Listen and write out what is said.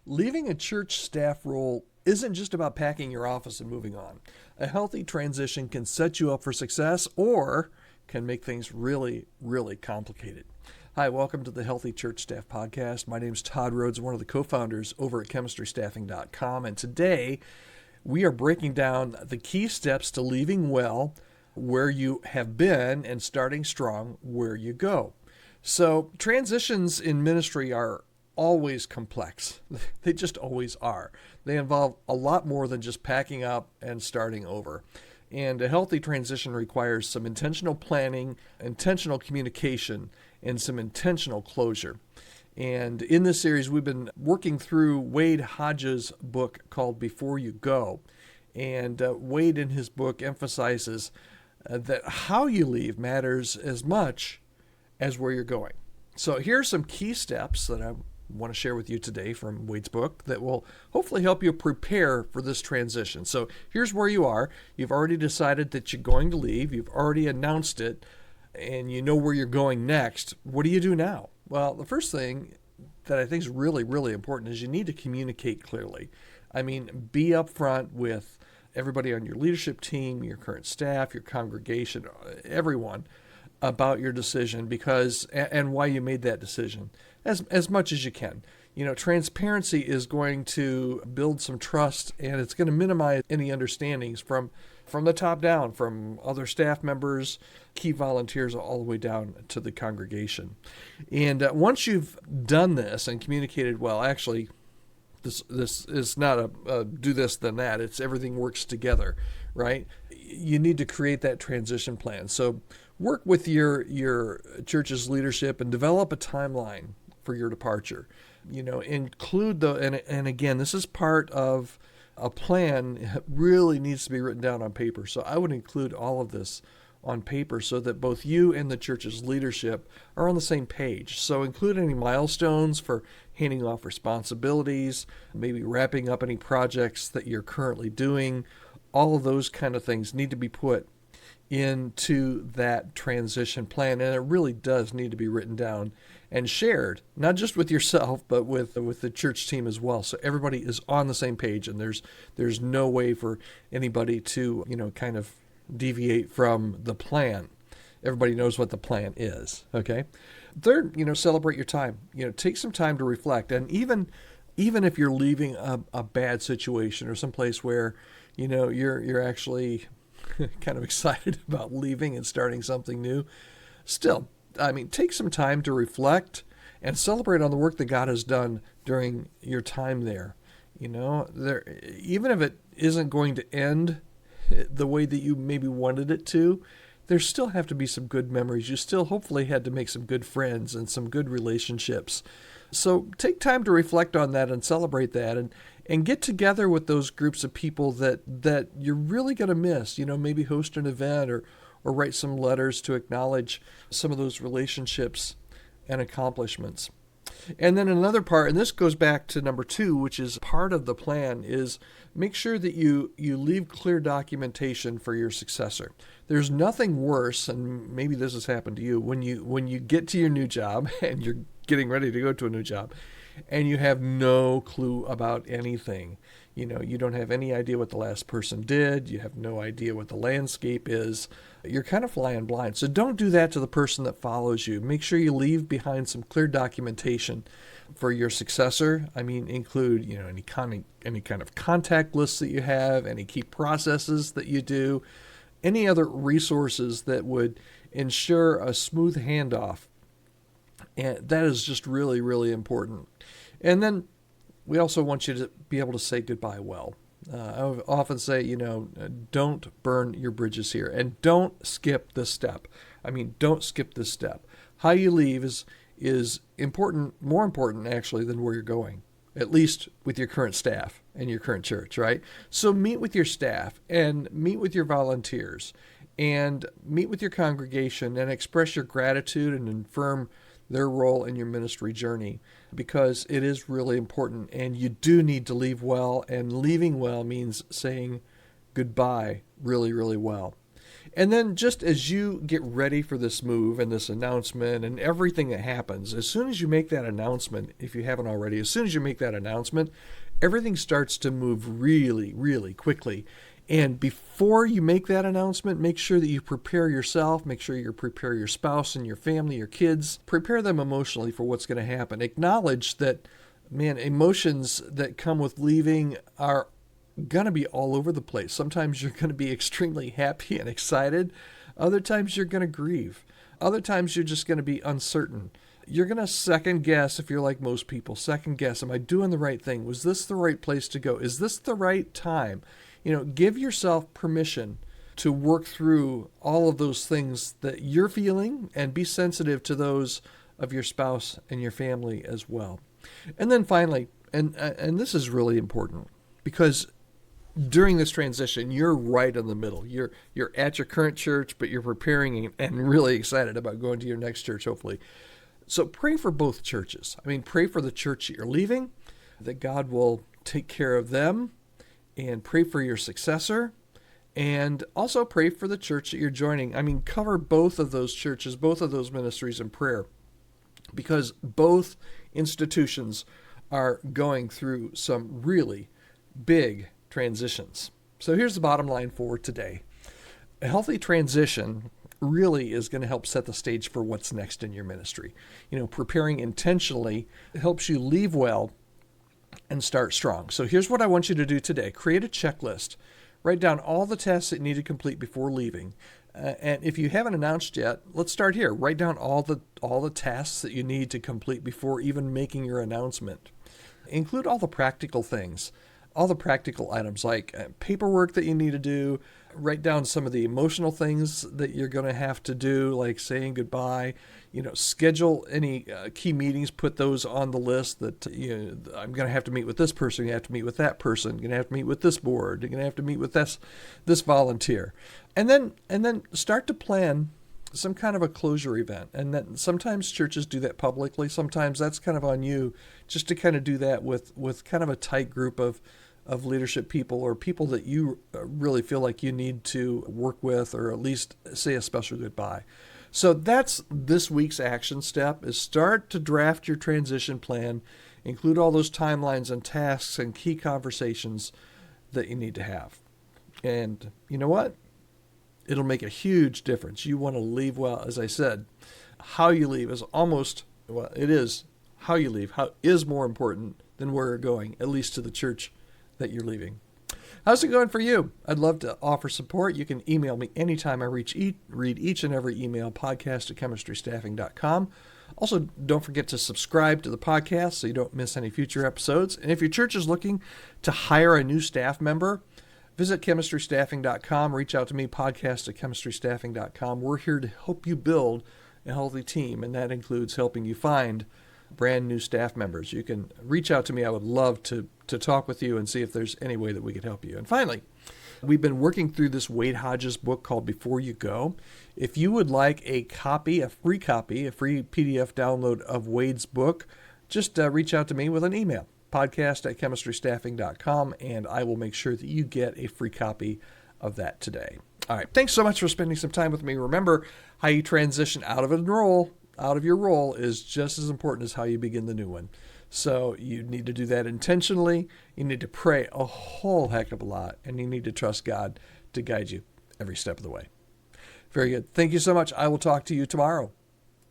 Leaving a church staff role isn't just about packing your office and moving on. A healthy transition can set you up for success or can make things really, really complicated. Hi, welcome to the Healthy Church Staff Podcast. My name is Todd Rhodes, one of the co-founders over at chemistrystaffing.com, and today we are breaking down the key steps to leaving well where you have been and starting strong where you go. So transitions in ministry are always complex. They just always are. They involve a lot more than just packing up and starting over. And a healthy transition requires some intentional planning, intentional communication, and some intentional closure. And in this series, we've been working through Wade Hodges' book called Before You Go. And Wade in his book emphasizes that how you leave matters as much as where you're going. So here are some key steps that I want to share with you today from Wade's book that will hopefully help you prepare for this transition. So here's where you are. You've already decided that you're going to leave. You've already announced it, and you know where you're going next. What do you do now? Well, the first thing that I think is really, really important is you need to communicate clearly. I mean, be upfront with everybody on your leadership team, your current staff, your congregation, everyone about your decision because and why you made that decision as much as you can. You know, transparency is going to build some trust, and it's going to minimize any understandings from the top down, from other staff members, key volunteers, all the way down to the congregation. And once you've done this and communicated well, actually, this is not a do this then that. It's everything works together, right? You need to create that transition plan. So work with your church's leadership and develop a timeline for your departure. You know, include and again, this is part of a plan. It really needs to be written down on paper. So I would include all of this on paper so that both you and the church's leadership are on the same page. So include any milestones for handing off responsibilities, maybe wrapping up any projects that you're currently doing. All of those kind of things need to be put into that transition plan, and it really does need to be written down and shared, not just with yourself, but with the church team as well. So everybody is on the same page, and there's no way for anybody to, kind of deviate from the plan. Everybody knows what the plan is, okay? Third, celebrate your time. Take some time to reflect, and even if you're leaving a bad situation or someplace where, you're actually kind of excited about leaving and starting something new, still, take some time to reflect and celebrate on the work that God has done during your time there. Even if it isn't going to end the way that you maybe wanted it to, there still have to be some good memories. You still hopefully had to make some good friends and some good relationships. So take time to reflect on that and celebrate that and get together with those groups of people that you're really going to miss. Maybe host an event or write some letters to acknowledge some of those relationships and accomplishments. And then another part, and this goes back to number 2, which is part of the plan, is make sure that you leave clear documentation for your successor. There's nothing worse, and maybe this has happened to you, when you get to your new job and you're getting ready to go to a new job and you have no clue about anything. You don't have any idea what the last person did. You have no idea what the landscape is. You're kind of flying blind. So don't do that to the person that follows you. Make sure you leave behind some clear documentation for your successor. Include, any kind of contact lists that you have, any key processes that you do, any other resources that would ensure a smooth handoff. And that is just really, really important. And then we also want you to be able to say goodbye well. I often say, don't burn your bridges here, and don't skip this step. Don't skip this step. How you leave is important, more important actually than where you're going, at least with your current staff and your current church, right? So meet with your staff and meet with your volunteers and meet with your congregation and express your gratitude and affirm their role in your ministry journey, because it is really important, and you do need to leave well, and leaving well means saying goodbye really, really well. And then just as you get ready for this move and this announcement and everything that happens, as soon as you make that announcement, if you haven't already, as soon as you make that announcement, everything starts to move really, really quickly. And before you make that announcement, make sure that you prepare yourself, make sure you prepare your spouse and your family, your kids, prepare them emotionally for what's going to happen. Acknowledge that, man, emotions that come with leaving are going to be all over the place. Sometimes you're going to be extremely happy and excited. Other times you're going to grieve. Other times you're just going to be uncertain. You're going to second guess, if you're like most people, second guess, am I doing the right thing? Was this the right place to go? Is this the right time? Give yourself permission to work through all of those things that you're feeling and be sensitive to those of your spouse and your family as well. And then finally, and this is really important, because during this transition, you're right in the middle. You're at your current church, but you're preparing and really excited about going to your next church, hopefully. So pray for both churches. Pray for the church that you're leaving, that God will take care of them, and pray for your successor, and also pray for the church that you're joining. Cover both of those churches, both of those ministries in prayer, because both institutions are going through some really big transitions. So here's the bottom line for today. A healthy transition really is going to help set the stage for what's next in your ministry. Preparing intentionally helps you leave well and start strong. So here's what I want you to do today. Create a checklist. Write down all the tasks that you need to complete before leaving. And if you haven't announced yet, let's start here. Write down all the tasks that you need to complete before even making your announcement. Include all the practical things, all the practical items like paperwork that you need to do. Write down some of the emotional things that you're going to have to do, like saying goodbye. Schedule any key meetings, put those on the list that I'm going to have to meet with this person, you have to meet with that person, you're going to have to meet with this board, you're going to have to meet with this volunteer. And then start to plan some kind of a closure event. And that sometimes churches do that publicly. Sometimes that's kind of on you just to kind of do that with kind of a tight group of leadership people or people that you really feel like you need to work with, or at least say a special goodbye. So that's this week's action step, is start to draft your transition plan, include all those timelines and tasks and key conversations that you need to have. And you know what? It'll make a huge difference. You want to leave well. As I said, how you leave is it is how you leave. How is more important than where you're going, at least to the church that you're leaving. How's it going for you? I'd love to offer support. You can email me anytime I read each and every email, podcast@chemistrystaffing.com. Also, don't forget to subscribe to the podcast so you don't miss any future episodes. And if your church is looking to hire a new staff member, visit chemistrystaffing.com. Reach out to me, podcast@chemistrystaffing.com. We're here to help you build a healthy team, and that includes helping you find brand new staff members. You can reach out to me. I would love to talk with you and see if there's any way that we could help you. And finally, we've been working through this Wade Hodges book called Before You Go. If you would like a free PDF download of Wade's book, just reach out to me with an email, podcast@chemistrystaffing.com, and I will make sure that you get a free copy of that today. All right. Thanks so much for spending some time with me. Remember, how you transition out of your role is just as important as how you begin the new one. So you need to do that intentionally. You need to pray a whole heck of a lot, and you need to trust God to guide you every step of the way. Very good. Thank you so much. I will talk to you tomorrow.